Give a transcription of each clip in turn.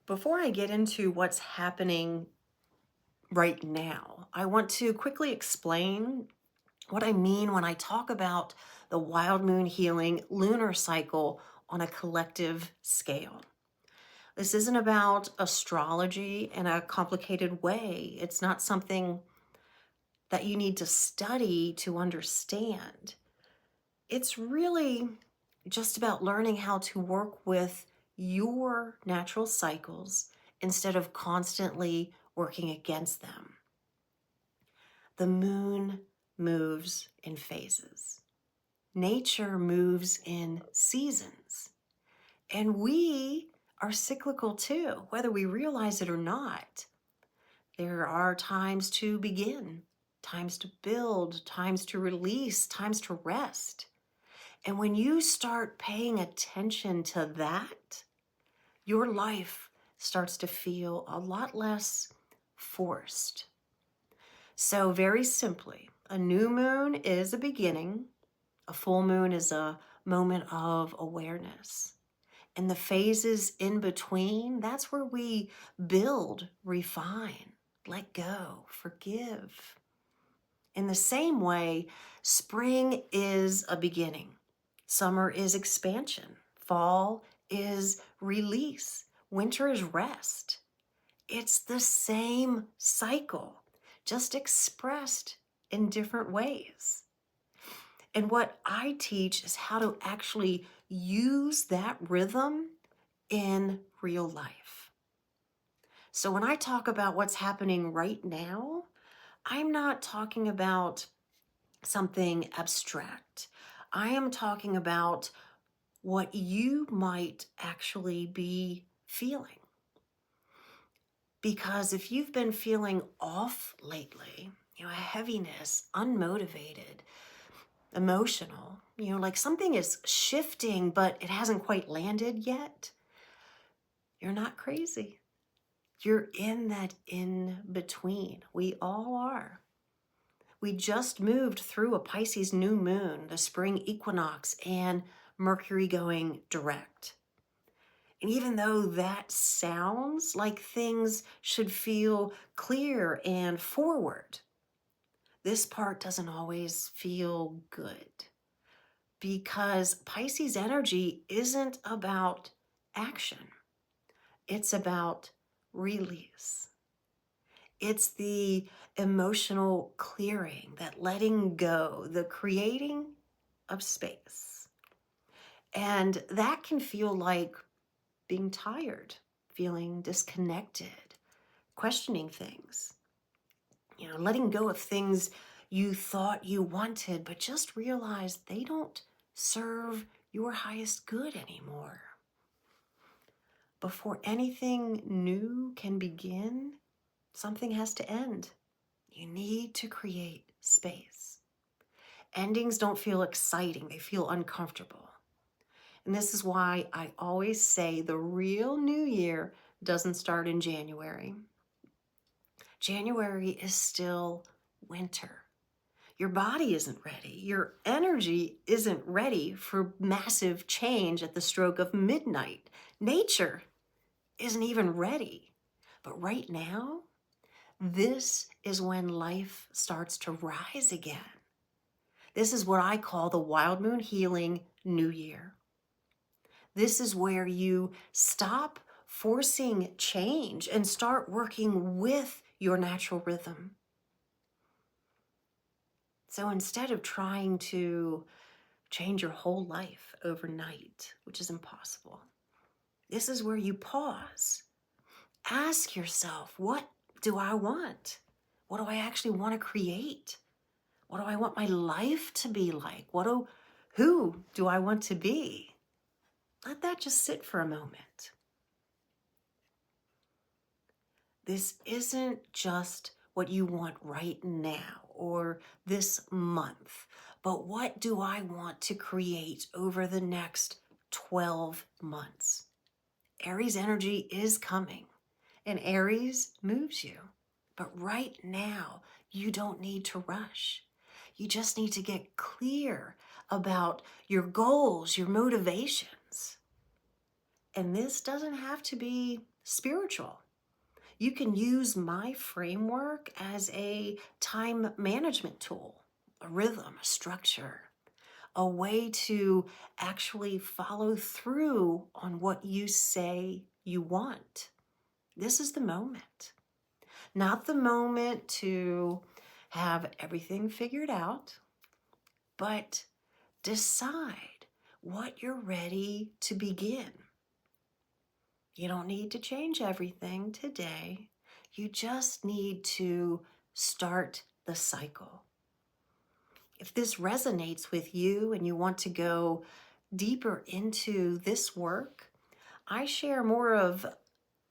Before I get into what's happening right now, I want to quickly explain what I mean when I talk about the wild moon healing lunar cycle on a collective scale. This isn't about astrology in a complicated way. It's not something that you need to study to understand. It's really just about learning how to work with your natural cycles instead of constantly working against them. The moon moves in phases. Nature moves in seasons. And we are cyclical too, whether we realize it or not. There are times to begin, times to build, times to release, times to rest. And when you start paying attention to that, your life starts to feel a lot less forced. So, very simply, a new moon is a beginning, a full moon is a moment of awareness. And the phases in between, that's where we build, refine, let go, forgive. In the same way, spring is a beginning. Summer is expansion. Fall is release. Winter is rest. It's the same cycle, just expressed in different ways. And what I teach is how to actually use that rhythm in real life. So when I talk about what's happening right now, I'm not talking about something abstract. I am talking about what you might actually be feeling. Because if you've been feeling off lately, a heaviness, unmotivated, emotional, like something is shifting, but it hasn't quite landed yet, you're not crazy. You're in that in between. We all are. We just moved through a Pisces new moon, the spring equinox, and Mercury going direct. And even though that sounds like things should feel clear and forward, this part doesn't always feel good because Pisces energy isn't about action. It's about release. It's the emotional clearing, that letting go, the creating of space. And that can feel like being tired, feeling disconnected, questioning things, letting go of things you thought you wanted, but just realized they don't serve your highest good anymore. Before anything new can begin, something has to end. You need to create space. Endings don't feel exciting, they feel uncomfortable. And this is why I always say the real new year doesn't start in January. January is still winter. Your body isn't ready. Your energy isn't ready for massive change at the stroke of midnight. Nature isn't even ready. But right now, this is when life starts to rise again. This is what I call the wild moon healing new year. This is where you stop forcing change and start working with your natural rhythm. So instead of trying to change your whole life overnight, which is impossible, this is where you pause. Ask yourself, what do I want? What do I actually want to create? What do I want my life to be like? Who do I want to be? Let that just sit for a moment. This isn't just what you want right now or this month, but what do I want to create over the next 12 months? Aries energy is coming, and Aries moves you. But right now, you don't need to rush. You just need to get clear about your goals, your motivations. And this doesn't have to be spiritual. You can use my framework as a time management tool, a rhythm, a structure, a way to actually follow through on what you say you want. This is the moment, not the moment to have everything figured out, but decide what you're ready to begin. You don't need to change everything today. You just need to start the cycle. If this resonates with you and you want to go deeper into this work, I share more of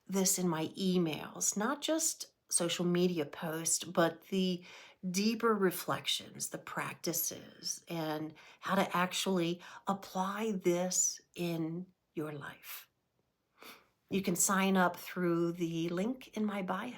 this in my emails, not just social media posts, but the deeper reflections, the practices, and how to actually apply this in your life. You can sign up through the link in my bio.